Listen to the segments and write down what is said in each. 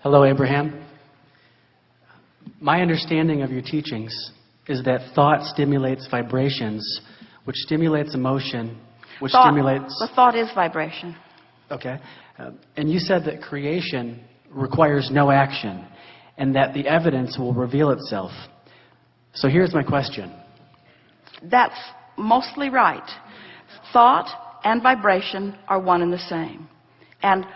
Hello, Abraham. My understanding of your teachings is that thought stimulates vibrations, which stimulates emotion, which stimulates... The thought is vibration. Okay. And you said that creation requires no action, and that the evidence will reveal itself. So here's my question. That's mostly right. Thought and vibration are one and the same. And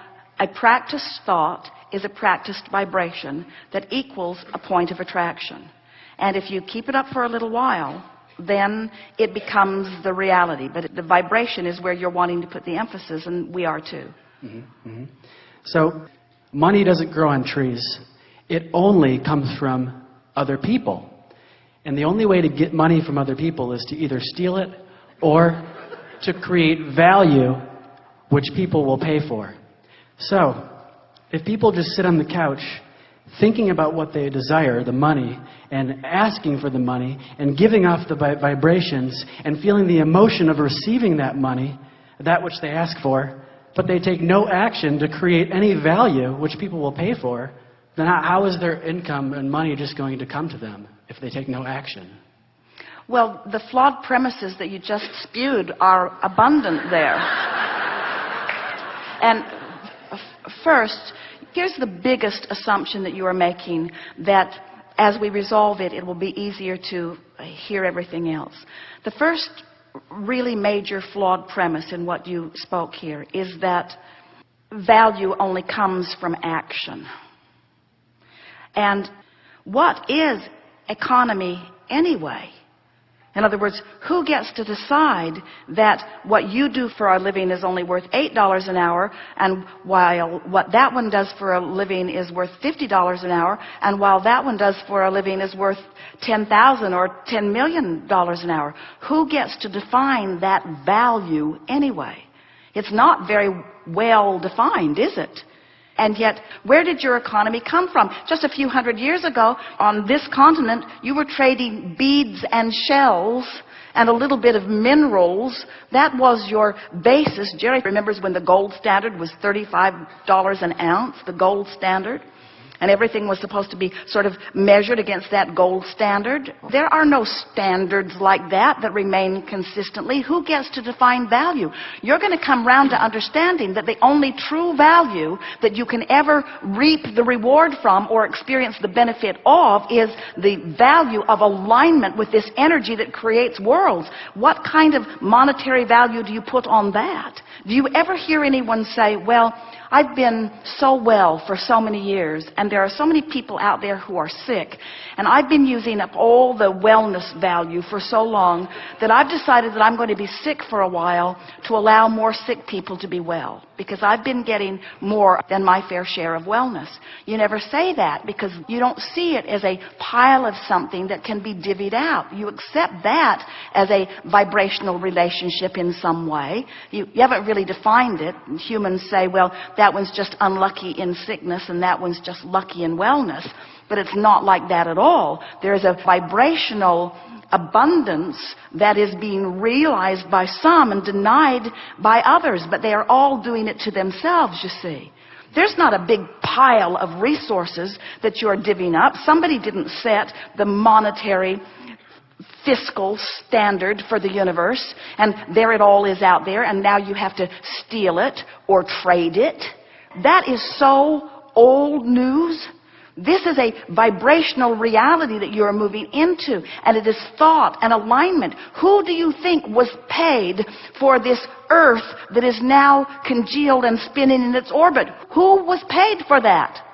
a practiced thought is a practiced vibration that equals a point of attraction. And if you keep it up for a little while, then it becomes the reality. But the vibration is where you're wanting to put the emphasis, and we are too. So money doesn't grow on trees. It only comes from other people. And the only way to get money from other people is to either steal it or to create value which people will pay for. So, if people just sit on the couch thinking about what they desire, the money, and asking for the money, and giving off the vibrations, and feeling the emotion of receiving that money, that which they ask for, but they take no action to create any value which people will pay for, then how is their income and money just going to come to them if they take no action? Well, the flawed premises that you just spewed are abundant there. And first, here's the biggest assumption that you are making, that as we resolve it, it will be easier to hear everything else. The first really major flawed premise in what you spoke here is that value only comes from action. And what is economy anyway? In other words, who gets to decide that what you do for a living is only worth $8 an hour, and while what that one does for a living is worth $50 an hour, and while that one does for a living is worth $10,000 or $10 million an hour? Who gets to define that value anyway? It's not very well defined, is it? And yet, where did your economy come from? Just a few hundred years ago, on this continent, you were trading beads and shells and a little bit of minerals. That was your basis. Jerry remembers when the gold standard was $35 an ounce, the gold standard. And everything was supposed to be sort of measured against that gold standard. There are no standards like that that remain consistently. Who gets to define value? You're going to come round to understanding that the only true value that you can ever reap the reward from or experience the benefit of is the value of alignment with this energy that creates worlds. What kind of monetary value do you put on that? Do you ever hear anyone say, well, I've been so well for so many years, and there are so many people out there who are sick, and I've been using up all the wellness value for so long that I've decided that I'm going to be sick for a while to allow more sick people to be well, because I've been getting more than my fair share of wellness. You never say that because you don't see it as a pile of something that can be divvied out. You accept that as a vibrational relationship in some way. You haven't really defined it. Humans say, well, that one's just unlucky in sickness and that one's just lucky in wellness. But it's not like that at all. There's a vibrational abundance that is being realized by some and denied by others, but they are all doing it to themselves, you see. There's not a big pile of resources that you're divvying up. Somebody didn't set the monetary fiscal standard for the universe, and there it all is out there, and now you have to steal it or trade it. That is so old news. This is a vibrational reality that you're moving into, and it is thought and alignment. Who do you think was paid for this earth that is now congealed and spinning in its orbit? Who was paid for that?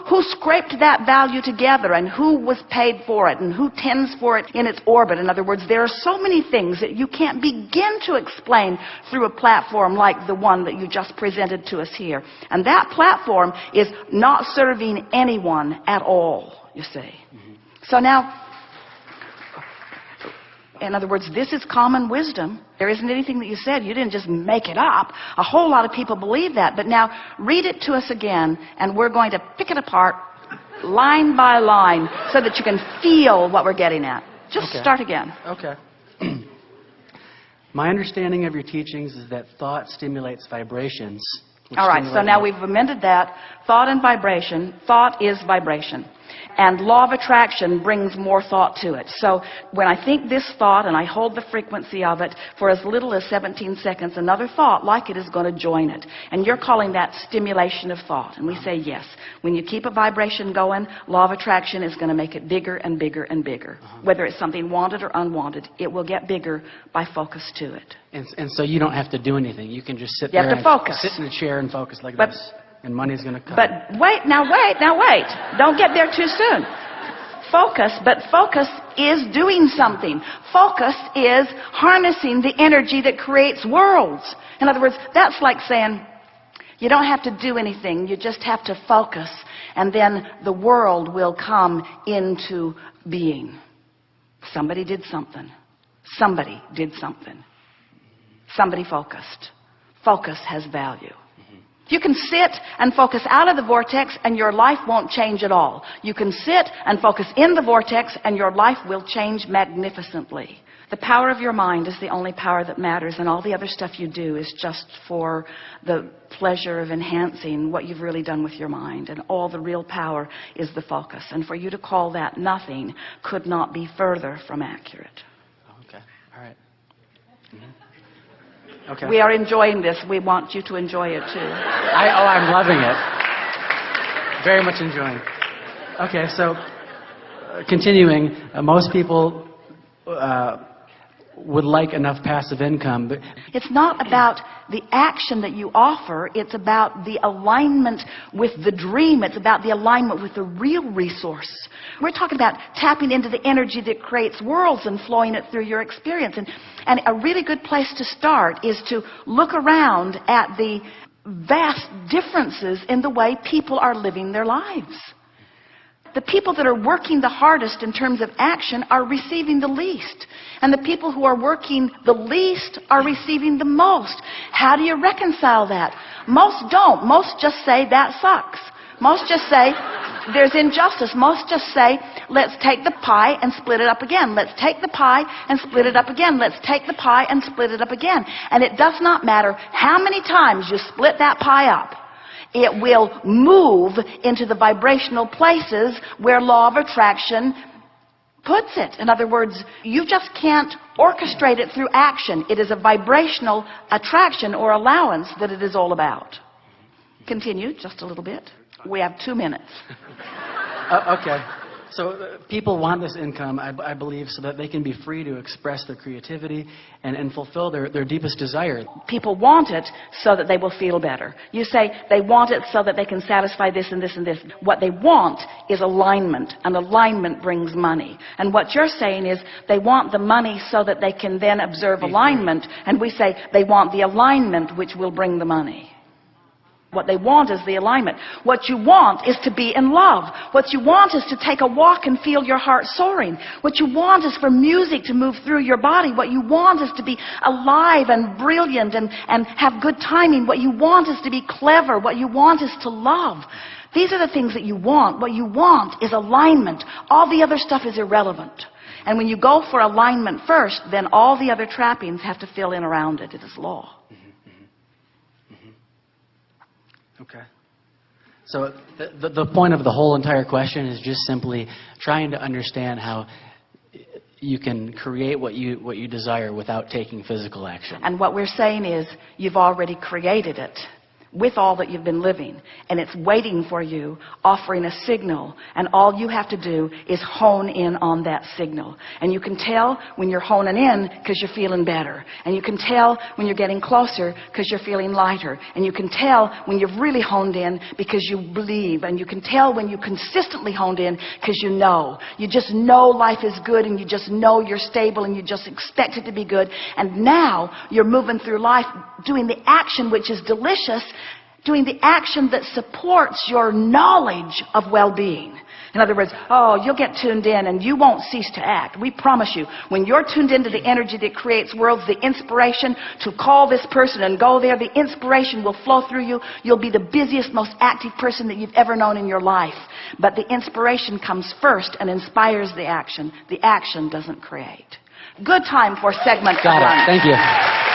Who scraped that value together, and who was paid for it, and who tends for it in its orbit? In other words, there are so many things that you can't begin to explain through a platform like the one that you just presented to us here. And that platform is not serving anyone at all, you see. So now, in other words, this is common wisdom. There isn't anything that you said. You didn't just make it up. A whole lot of people believe that. But now, read it to us again, and we're going to pick it apart line by line so that you can feel what we're getting at. Just start again. Okay. My understanding of your teachings is that thought stimulates vibrations, All right, so now we've amended that. Thought and vibration. Thought is vibration. And law of attraction brings more thought to it. So when I think this thought and I hold the frequency of it for as little as 17 seconds, another thought like it is going to join it. And you're calling that stimulation of thought. And we say yes. When you keep a vibration going, law of attraction is going to make it bigger and bigger and bigger. Whether it's something wanted or unwanted, it will get bigger by focus to it. And so you don't have to do anything. You can just sit You there have to focus. sit in a chair and focus like this. And money's going to come. But wait. Don't get there too soon. Focus, but focus is doing something. Focus is harnessing the energy that creates worlds. In other words, that's like saying, you don't have to do anything. You just have to focus. And then the world will come into being. Somebody did something. Somebody did something. Somebody focused. Focus has value. You can sit and focus out of the vortex and your life won't change at all. You can sit and focus in the vortex and your life will change magnificently. The power of your mind is the only power that matters, and all the other stuff you do is just for the pleasure of enhancing what you've really done with your mind. And all the real power is the focus. And for you to call that nothing could not be further from accurate. Okay. All right. Okay. We are enjoying this. We want you to enjoy it too. I'm loving it. Very much enjoying. Okay, so continuing, most people would like enough passive income, but it's not about the action that you offer. It's about the alignment with the dream. It's about the alignment with the real resource. We're talking about tapping into the energy that creates worlds and flowing it through your experience. And a really good place to start is to look around at the vast differences in the way people are living their lives. The people that are working the hardest in terms of action are receiving the least. And the people who are working the least are receiving the most. How do you reconcile that? Most don't. Most just say, that sucks. Most just say, there's injustice. Most just say, let's take the pie and split it up again. Let's take the pie and split it up again. Let's take the pie and split it up again. And it does not matter how many times you split that pie up. It will move into the vibrational places where law of attraction puts it. In other words, you just can't orchestrate it through action. It is a vibrational attraction or allowance that it is all about. Continue just a little bit. We have 2 minutes. Okay. So people want this income, I believe, so that they can be free to express their creativity and fulfill their deepest desire. People want it so that they will feel better. You say they want it so that they can satisfy this and this and this. What they want is alignment, and alignment brings money. And what you're saying is they want the money so that they can then observe alignment, and we say they want the alignment which will bring the money. What they want is the alignment. What you want is to be in love. What you want is to take a walk and feel your heart soaring. What you want is for music to move through your body. What you want is to be alive and brilliant and have good timing. What you want is to be clever. What you want is to love. These are the things that you want. What you want is alignment. All the other stuff is irrelevant. And when you go for alignment first, then all the other trappings have to fill in around it. It is law. Okay. So the point of the whole entire question is just simply trying to understand how you can create what you desire without taking physical action. And what we're saying is you've already created it with all that you've been living, and it's waiting for you, offering a signal, and all you have to do is hone in on that signal. And you can tell when you're honing in because you're feeling better, and you can tell when you're getting closer because you're feeling lighter, and you can tell when you've really honed in because you believe, and you can tell when you consistently honed in because you just know life is good, and you just know you're stable, and you just expect it to be good. And now you're moving through life doing the action which is delicious, doing the action that supports your knowledge of well-being. In other words, you'll get tuned in and you won't cease to act. We promise you, when you're tuned into the energy that creates worlds, the inspiration to call this person and go there, the inspiration will flow through you. You'll be the busiest, most active person that you've ever known in your life. But the inspiration comes first and inspires the action. The action doesn't create. Good time for segment Got one. it. Thank you.